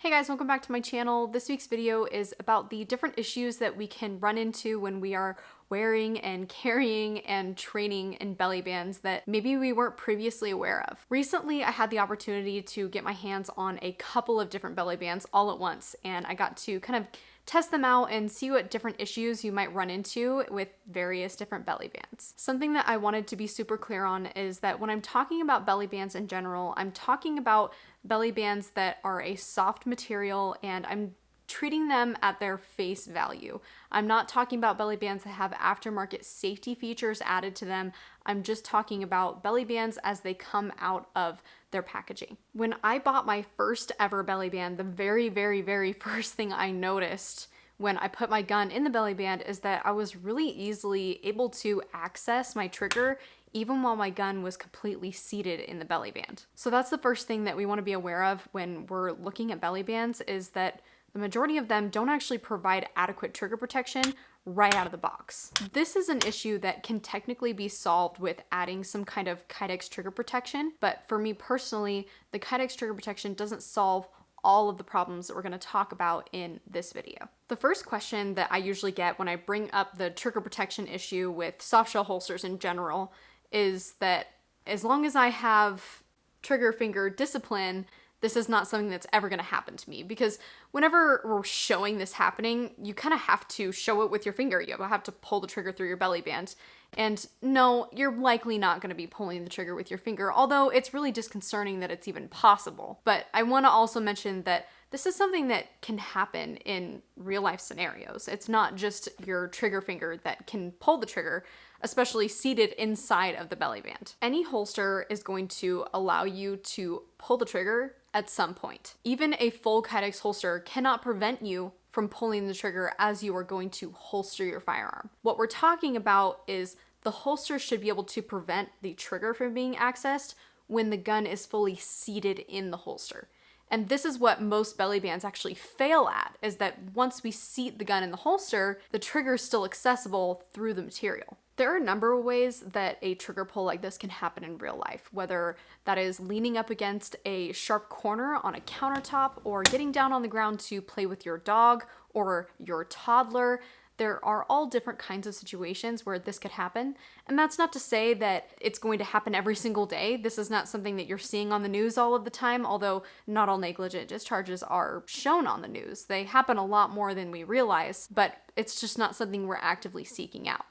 Hey guys, welcome back to my channel. This week's video is about the different issues that we can run into when we are wearing and carrying and training in belly bands that maybe we weren't previously aware of. Recently, I had the opportunity to get my hands on a couple of different belly bands all at once, and I got to kind of test them out and see what different issues you might run into with various different belly bands. Something that I wanted to be super clear on is that when I'm talking about belly bands in general, I'm talking about belly bands that are a soft material and I'm treating them at their face value. I'm not talking about belly bands that have aftermarket safety features added to them. I'm just talking about belly bands as they come out of their packaging. When I bought my first ever belly band, the very first thing I noticed when I put my gun in the belly band is that I was really easily able to access my trigger even while my gun was completely seated in the belly band. So that's the first thing that we want to be aware of when we're looking at belly bands, is that the majority of them don't actually provide adequate trigger protection right out of the box. This is an issue that can technically be solved with adding some kind of Kydex trigger protection, but for me personally, the Kydex trigger protection doesn't solve all of the problems that we're going to talk about in this video. The first question that I usually get when I bring up the trigger protection issue with softshell holsters in general is that as long as I have trigger finger discipline, this is not something that's ever going to happen to me, because whenever we're showing this happening, you kind of have to show it with your finger. You have to pull the trigger through your belly band. And no, you're likely not going to be pulling the trigger with your finger, although it's really disconcerting that it's even possible. But I want to also mention that this is something that can happen in real life scenarios. It's not just your trigger finger that can pull the trigger, especially seated inside of the belly band. Any holster is going to allow you to pull the trigger at some point. Even a full Kydex holster cannot prevent you from pulling the trigger as you are going to holster your firearm. What we're talking about is the holster should be able to prevent the trigger from being accessed when the gun is fully seated in the holster. And this is what most belly bands actually fail at, is that once we seat the gun in the holster, the trigger is still accessible through the material. There are a number of ways that a trigger pull like this can happen in real life, whether that is leaning up against a sharp corner on a countertop or getting down on the ground to play with your dog or your toddler. There are all different kinds of situations where this could happen. And that's not to say that it's going to happen every single day. This is not something that you're seeing on the news all of the time, although not all negligent discharges are shown on the news. They happen a lot more than we realize, but it's just not something we're actively seeking out.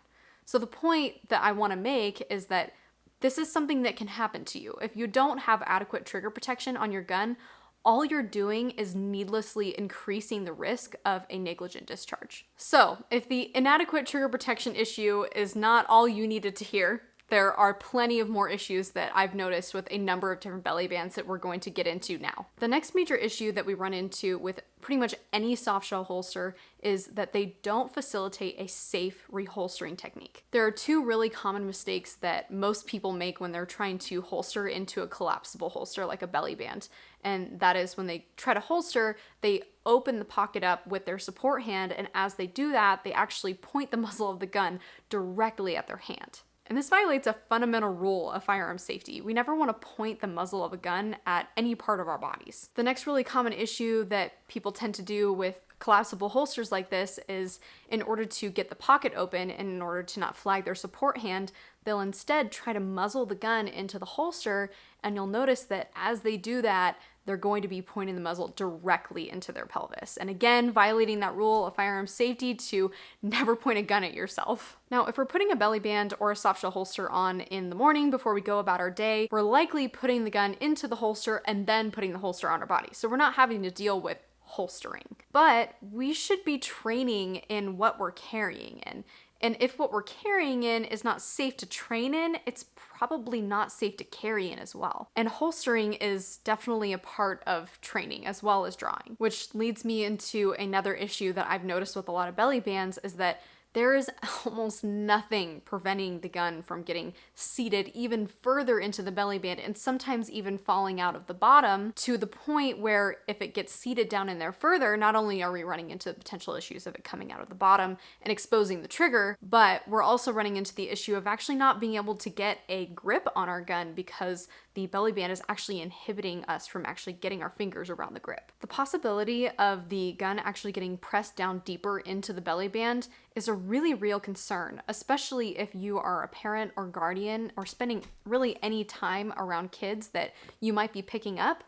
So the point that I want to make is that this is something that can happen to you. If you don't have adequate trigger protection on your gun, all you're doing is needlessly increasing the risk of a negligent discharge. So, if the inadequate trigger protection issue is not all you needed to hear, there are plenty of more issues that I've noticed with a number of different belly bands that we're going to get into now. The next major issue that we run into with pretty much any softshell holster is that they don't facilitate a safe reholstering technique. There are two really common mistakes that most people make when they're trying to holster into a collapsible holster like a belly band. And that is when they try to holster, they open the pocket up with their support hand, and as they do that, they actually point the muzzle of the gun directly at their hand. And this violates a fundamental rule of firearm safety. We never want to point the muzzle of a gun at any part of our bodies. The next really common issue that people tend to do with collapsible holsters like this is, in order to get the pocket open and in order to not flag their support hand, they'll instead try to muzzle the gun into the holster, and you'll notice that as they do that, they're going to be pointing the muzzle directly into their pelvis. And again, violating that rule of firearm safety to never point a gun at yourself. Now, if we're putting a belly band or a softshell holster on in the morning before we go about our day, we're likely putting the gun into the holster and then putting the holster on our body. So we're not having to deal with holstering. But we should be training in what we're carrying in. And if what we're carrying in is not safe to train in, it's probably not safe to carry in as well. And holstering is definitely a part of training as well as drawing, which leads me into another issue that I've noticed with a lot of belly bands, is that there is almost nothing preventing the gun from getting seated even further into the belly band, and sometimes even falling out of the bottom, to the point where if it gets seated down in there further, not only are we running into the potential issues of it coming out of the bottom and exposing the trigger, but we're also running into the issue of actually not being able to get a grip on our gun because the belly band is actually inhibiting us from actually getting our fingers around the grip. The possibility of the gun actually getting pressed down deeper into the belly band is a really real concern, especially if you are a parent or guardian or spending really any time around kids that you might be picking up.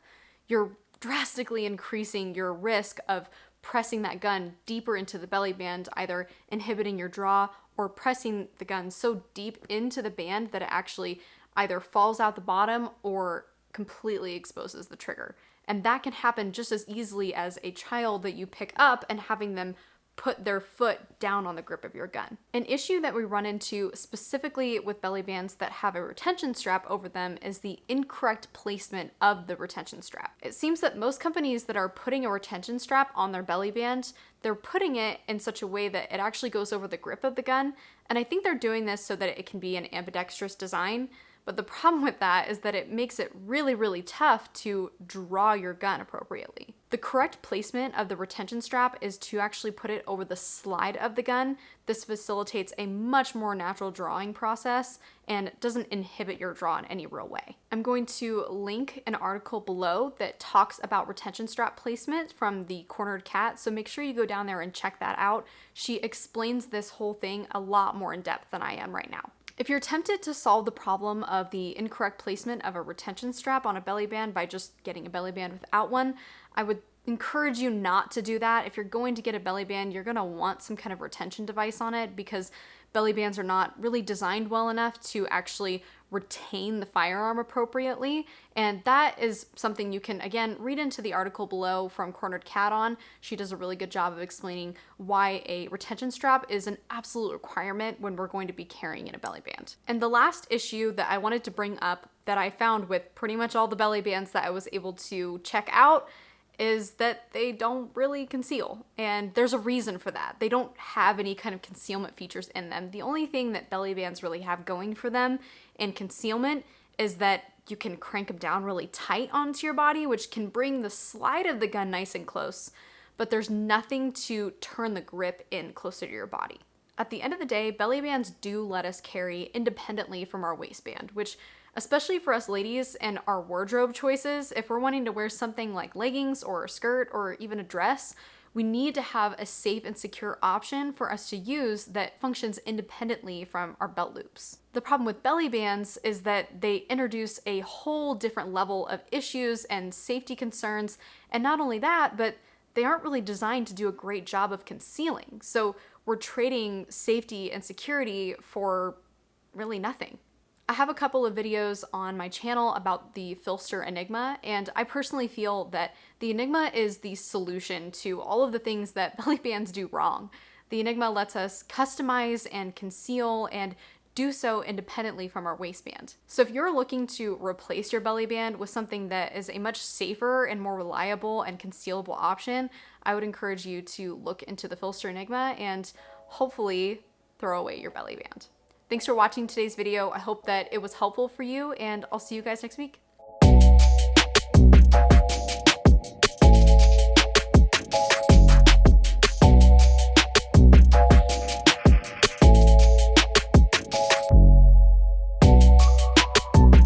You're drastically increasing your risk of pressing that gun deeper into the belly band, either inhibiting your draw or pressing the gun so deep into the band that it actually either falls out the bottom or completely exposes the trigger. And that can happen just as easily as a child that you pick up and having them put their foot down on the grip of your gun. An issue that we run into specifically with belly bands that have a retention strap over them is the incorrect placement of the retention strap. It seems that most companies that are putting a retention strap on their belly band, they're putting it in such a way that it actually goes over the grip of the gun. And I think they're doing this so that it can be an ambidextrous design. But the problem with that is that it makes it really, really tough to draw your gun appropriately. The correct placement of the retention strap is to actually put it over the slide of the gun. This facilitates a much more natural drawing process and doesn't inhibit your draw in any real way. I'm going to link an article below that talks about retention strap placement from the Cornered Cat, so make sure you go down there and check that out. She explains this whole thing a lot more in depth than I am right now. If you're tempted to solve the problem of the incorrect placement of a retention strap on a belly band by just getting a belly band without one, I would encourage you not to do that. If you're going to get a belly band, you're going to want some kind of retention device on it because belly bands are not really designed well enough to actually retain the firearm appropriately. And that is something you can, again, read into the article below from Cornered Cat on. She does a really good job of explaining why a retention strap is an absolute requirement when we're going to be carrying in a belly band. And the last issue that I wanted to bring up that I found with pretty much all the belly bands that I was able to check out is that they don't really conceal. And there's a reason for that. They don't have any kind of concealment features in them. The only thing that belly bands really have going for them in concealment is that you can crank them down really tight onto your body, which can bring the slide of the gun nice and close, but there's nothing to turn the grip in closer to your body. At the end of the day, belly bands do let us carry independently from our waistband, which, especially for us ladies and our wardrobe choices, if we're wanting to wear something like leggings or a skirt or even a dress, we need to have a safe and secure option for us to use that functions independently from our belt loops. The problem with belly bands is that they introduce a whole different level of issues and safety concerns, and not only that, but they aren't really designed to do a great job of concealing. So we're trading safety and security for really nothing. I have a couple of videos on my channel about the Filster Enigma, and I personally feel that the Enigma is the solution to all of the things that belly bands do wrong. The Enigma lets us customize and conceal and do so independently from our waistband. So if you're looking to replace your belly band with something that is a much safer and more reliable and concealable option, I would encourage you to look into the Filster Enigma and hopefully throw away your belly band. Thanks for watching today's video. I hope that it was helpful for you, and I'll see you guys next week.